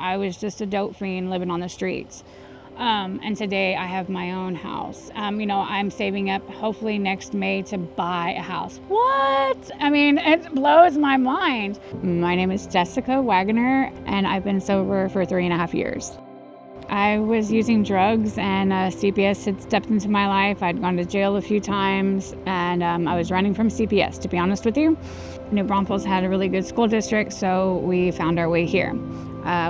I was just a dope fiend living on the streets. And today I have my own house. I'm saving up hopefully next May to buy a house. What? I mean, it blows my mind. My name is Jessica Wagoner, and I've been sober for 3.5 years. I was using drugs, and CPS had stepped into my life. I'd gone to jail a few times, and I was running from CPS, to be honest with you. New Braunfels had a really good school district, so we found our way here.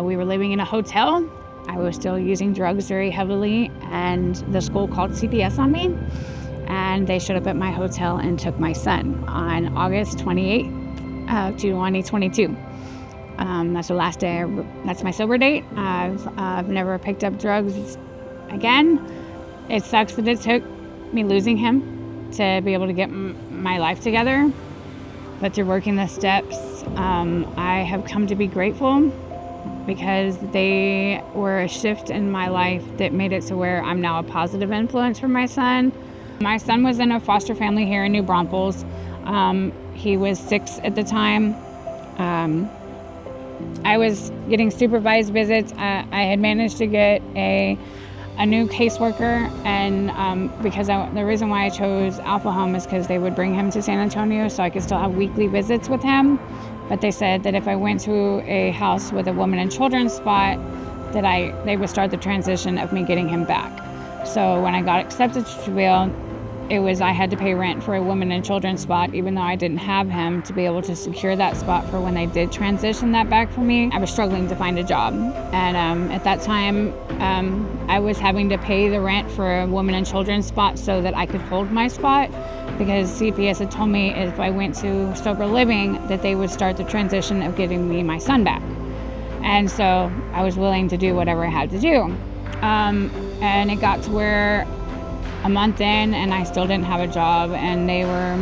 We were living in a hotel. I was still using drugs very heavily, and the school called CPS on me, and they showed up at my hotel and took my son on August 28, 2022. That's the last day. That's my sober date. I've never picked up drugs again. It sucks that it took me losing him to be able to get my life together. But through working the steps, I have come to be grateful because they were a shift in my life that made it to where I'm now a positive influence for my son. My son was in a foster family here in New Braunfels. He was 6 at the time. I was getting supervised visits. I had managed to get a new caseworker, and because the reason why I chose Alpha Home is because they would bring him to San Antonio so I could still have weekly visits with him. But they said that if I went to a house with a women and children spot, that they would start the transition of me getting him back. So when I got accepted to Truville, I had to pay rent for a women and children spot, even though I didn't have him, to be able to secure that spot for when they did transition that back for me. I was struggling to find a job, and at that time I was having to pay the rent for a women and children spot so that I could hold my spot, because CPS had told me if I went to sober living that they would start the transition of getting me my son back. And so I was willing to do whatever I had to do, and it got to where a month in and I still didn't have a job, and they were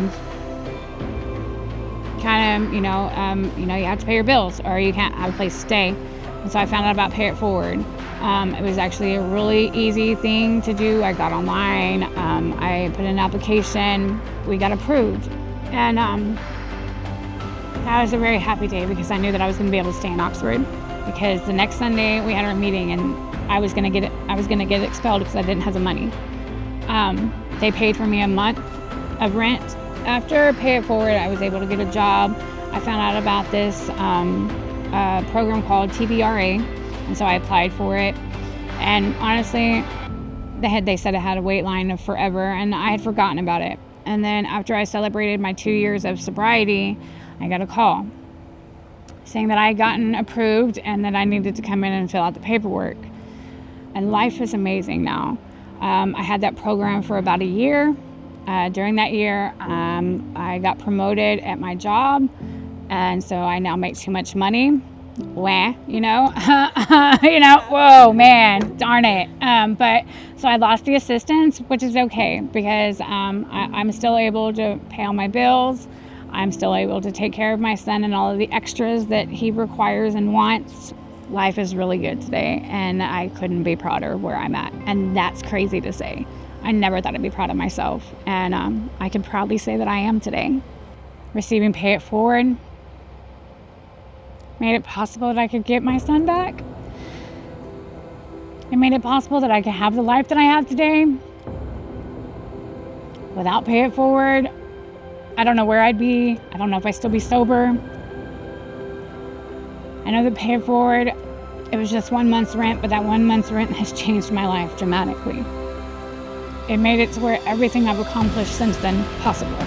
kind of, you have to pay your bills or you can't have a place to stay. And so I found out about Pay It Forward. It was actually a really easy thing to do. I got online, I put in an application, we got approved. And that was a very happy day because I knew that I was gonna be able to stay in Oxford, because the next Sunday we had our meeting and I was gonna get expelled because I didn't have the money. They paid for me a month of rent. After Pay It Forward, I was able to get a job. I found out about this program called TBRA, and so I applied for it. And honestly, they said it had a wait line of forever, and I had forgotten about it. And then after I celebrated my 2 years of sobriety, I got a call saying that I had gotten approved and that I needed to come in and fill out the paperwork. And life is amazing now. I had that program for about a year. During that year, I got promoted at my job, and so I now make too much money. Wah, whoa, man, darn it. But so I lost the assistance, which is okay, because I'm still able to pay all my bills. I'm still able to take care of my son and all of the extras that he requires and wants. Life is really good today, and I couldn't be prouder of where I'm at. And that's crazy to say. I never thought I'd be proud of myself, and I can proudly say that I am today. Receiving Pay It Forward made it possible that I could get my son back. It made it possible that I could have the life that I have today. Without Pay It Forward, I don't know where I'd be. I don't know if I'd still be sober. I know that Pay It Forward, it was just 1 month's rent, but that 1 month's rent has changed my life dramatically. It made it to where everything I've accomplished since then possible.